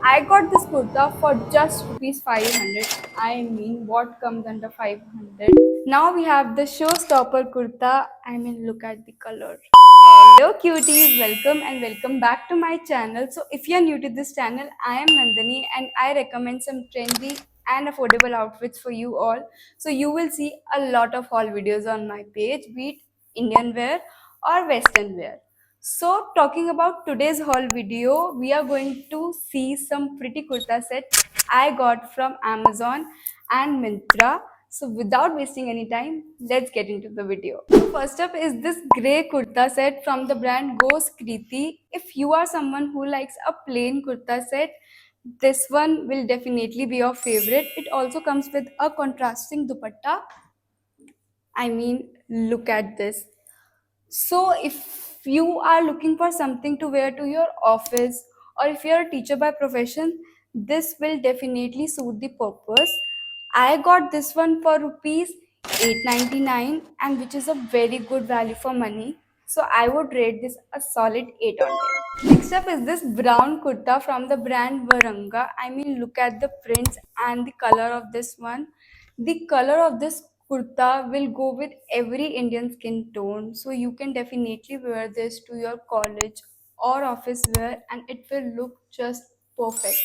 I got this kurta for just rupees 500. I mean, what comes under 500? Now we have the showstopper kurta. I mean, look at the color. Hello cuties, welcome and welcome back to my channel. So if you're new to this channel, I am Nandini and I recommend some trendy and affordable outfits for you all. So you will see a lot of haul videos on my page, be it Indian wear or Western wear. So talking about today's haul video, we are going to see some pretty kurta sets I got from Amazon and Myntra. So without wasting any time, let's get into the video. So first up is this grey kurta set from the brand Ghost Kriti. If you are someone who likes a plain kurta set, this one will definitely be your favorite. It also comes with a contrasting dupatta. I mean, look at this. So, if you are looking for something to wear to your office, or if you're a teacher by profession, this will definitely suit the purpose. I got this one for rupees 899, and which is a very good value for money. So, I would rate this a solid 8 on 10. Next up is this brown kurta from the brand Varanga. I mean, look at the prints and the color of this one. The color of this kurta will go with every Indian skin tone. So you can definitely wear this to your college or office wear and it will look just perfect.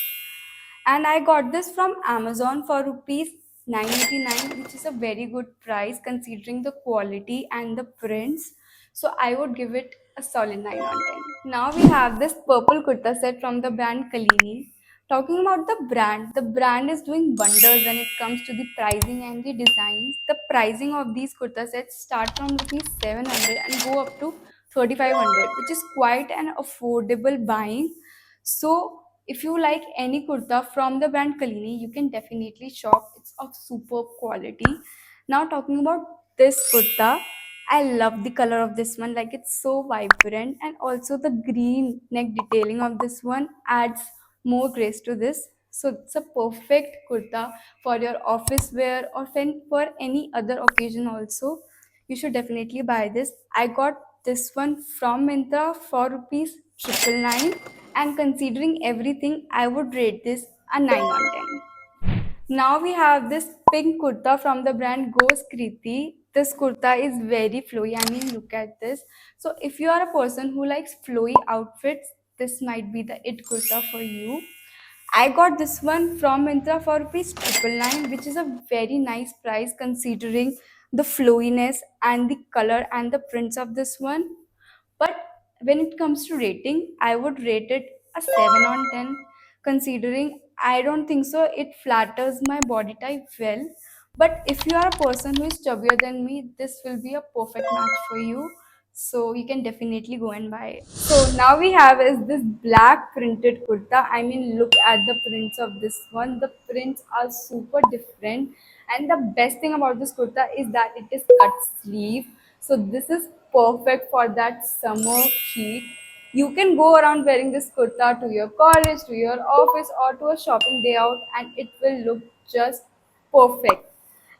And I got this from Amazon for rupees 989, which is a very good price considering the quality and the prints. So I would give it a solid 9 on 10. Now we have this purple kurta set from the brand Kalini. Talking about the brand is doing wonders when it comes to the pricing and the designs. The pricing of these kurta sets start from rupees 700 and go up to 3500, which is quite an affordable buying. So if you like any kurta from the brand Kalini, you can definitely shop. It's of superb quality. Now talking about this kurta, I love the color of this one. Like it's so vibrant, and also the green neck detailing of this one adds more grace to this. So it's a perfect kurta for your office wear or for any other occasion also. You should definitely buy this. I got this one from Myntra for rupees 999, and considering everything, I would rate this a 9 on 10. Now we have this pink kurta from the brand Ghost Kriti. This kurta is very flowy. I mean, look at this. So if you are a person who likes flowy outfits, this might be the it kurta for you. I got this one from Myntra for rupees 999, which is a very nice price considering the flowiness and the color and the prints of this one. But when it comes to rating, I would rate it a 7 on 10, considering I don't think so it flatters my body type well. But if you are a person who is chubbier than me, this will be a perfect match for you. So you can definitely go and buy it. So now we have is this black printed kurta. I mean, look at the prints of this one. The prints are super different. And the best thing about this kurta is that it is cut sleeve. So this is perfect for that summer heat. You can go around wearing this kurta to your college, to your office, or to a shopping day out, and it will look just perfect.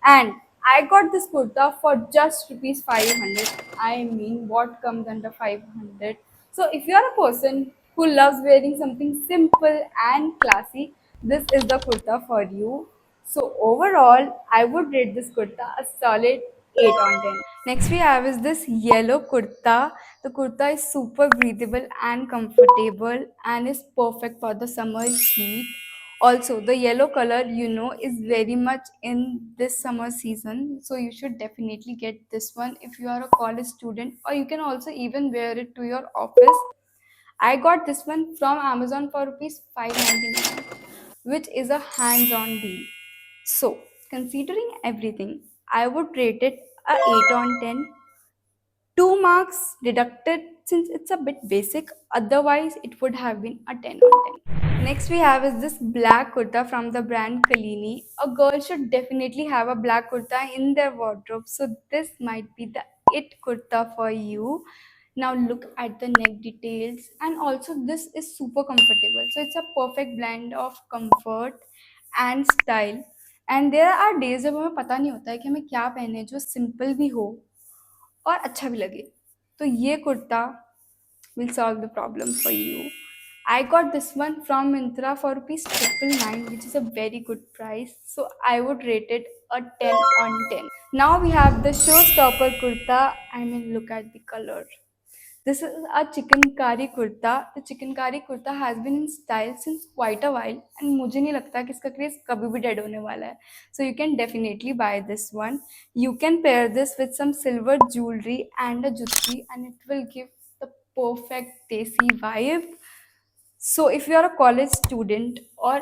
And I got this kurta for just rupees 500. I mean, what comes under 500? So if you are a person who loves wearing something simple and classy, this is the kurta for you. So overall, I would rate this kurta a solid 8 on 10. Next we have is this yellow kurta. The kurta is super breathable and comfortable and is perfect for the summer heat. Also, the yellow color, is very much in this summer season. So you should definitely get this one if you are a college student, or you can also even wear it to your office. I got this one from Amazon for rupees 599, which is a hands-on deal. So, considering everything, I would rate it a 8 on 10. 2 marks deducted since it's a bit basic, otherwise it would have been a 10 on 10. Next we have is this black kurta from the brand Kalini. A girl should definitely have a black kurta in their wardrobe, so this might be the it kurta for you. Now look at the neck details, and also this is super comfortable. So it's a perfect blend of comfort and style. And there are days जब हमें पता नहीं होता है कि हमें क्या पहने जो सिंपल भी हो और अच्छा भी लगे. तो ये kurta will solve the problem for you. I got this one from Myntra for rupees 999, which is a very good price. So I would rate it a 10 on 10. Now we have the showstopper kurta. I mean, look at the color. This is a chikankari kurta. The chikankari kurta has been in style since quite a while, and मुझे नहीं लगता कि इसका craze कभी भी dead होने वाला है. So you can definitely buy this one. You can pair this with some silver jewelry and a jutsi, and it will give the perfect desi vibe. So if you are a college student or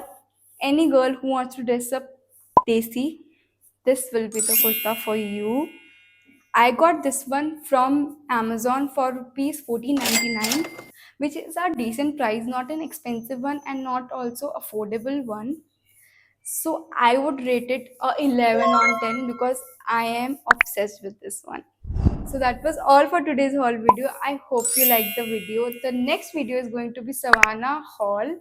any girl who wants to dress up desi, this will be the kurta for you. I got this one from Amazon for rupees 14.99, which is a decent price, not an expensive one and not also affordable one. So I would rate it a 11 on 10 because I am obsessed with this one. So that was all for today's haul video. I hope you liked the video. The next video is going to be Savannah haul.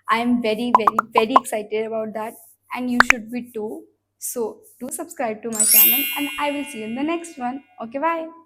I am very, very, very excited about that, and you should be too. So do subscribe to my channel, and I will see you in the next one. Okay, bye.